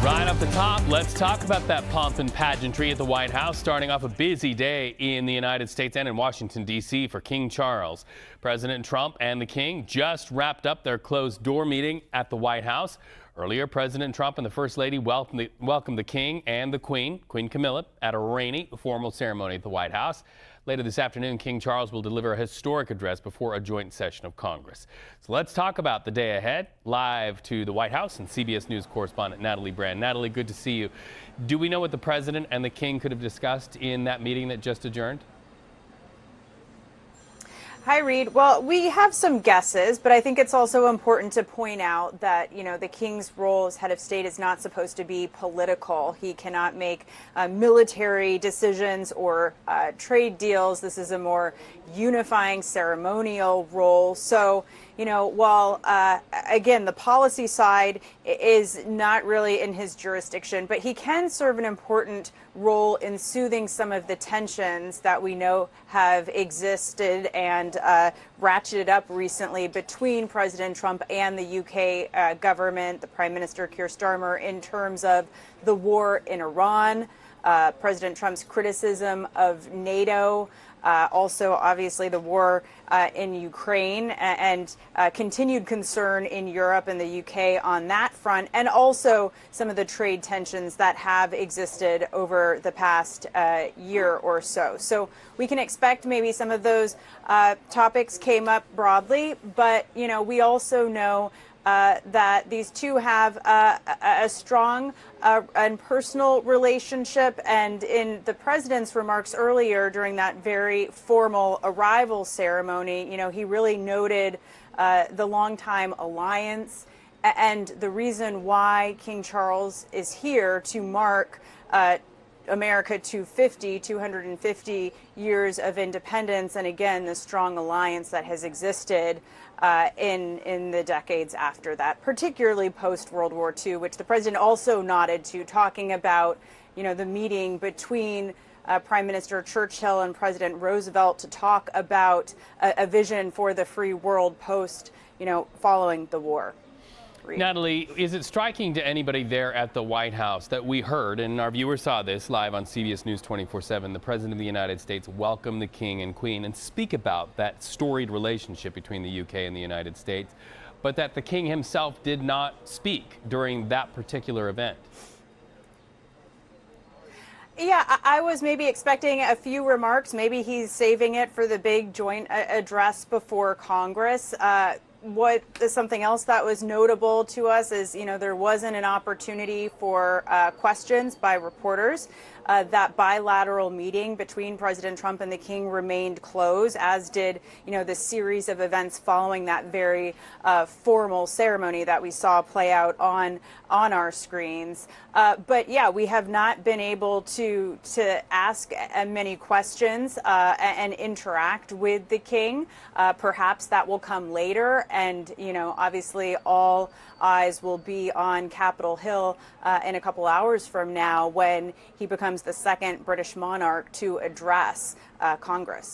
Right off the top, let's talk about that pomp and pageantry at the White House, starting off a busy day in the United States and in Washington, D.C. for King Charles. President Trump and the King just wrapped up their closed-door meeting at the White House. Earlier, President Trump and the First Lady welcomed the King and the Queen Camilla, at a rainy, formal ceremony at the White House. Later this afternoon, King Charles will deliver a historic address before a joint session of Congress. So let's talk about the day ahead. Live to the White House and CBS News correspondent Natalie Brand. Natalie, good to see you. Do we know what the President and the King could have discussed in that meeting that just adjourned? Hi, Reed. Well, we have some guesses, but I think it's also important to point out that, the King's role as head of state is not supposed to be political. He cannot make military decisions or trade deals. This is a more unifying ceremonial role. So, while, again, the policy side is not really in his jurisdiction, but he can serve an important role in soothing some of the tensions that we know have existed and ratcheted up recently between President Trump and the UK government, the Prime Minister Keir Starmer, in terms of the war in Iran, President Trump's criticism of NATO, also, obviously, the war in Ukraine and continued concern in Europe and the UK on that front, and also some of the trade tensions that have existed over the past year or so. So we can expect maybe some of those topics came up broadly, but, we also know that these two have a strong and personal relationship. And in the president's remarks earlier during that very formal arrival ceremony, he really noted the longtime alliance and the reason why King Charles is here to mark America 250 years of independence, and again, the strong alliance that has existed in the decades after that, particularly post-World War II, which the president also nodded to, talking about, the meeting between Prime Minister Churchill and President Roosevelt to talk about a vision for the free world post, following the war. Natalie, is it striking to anybody there at the White House that we heard, and our viewers saw this live on CBS News 24/7, the President of the United States welcome the King and Queen and speak about that storied relationship between the UK and the United States, but that the King himself did not speak during that particular event? Yeah, I was maybe expecting a few remarks. Maybe he's saving it for the big joint address before Congress. Something else that was notable to us is, there wasn't an opportunity for questions by reporters. That bilateral meeting between President Trump and the King remained closed, as did, the series of events following that very formal ceremony that we saw play out on our screens. But yeah, we have not been able to ask many questions and interact with the King. Perhaps that will come later, and obviously all eyes will be on Capitol Hill in a couple hours from now, when he becomes the second British monarch to address Congress.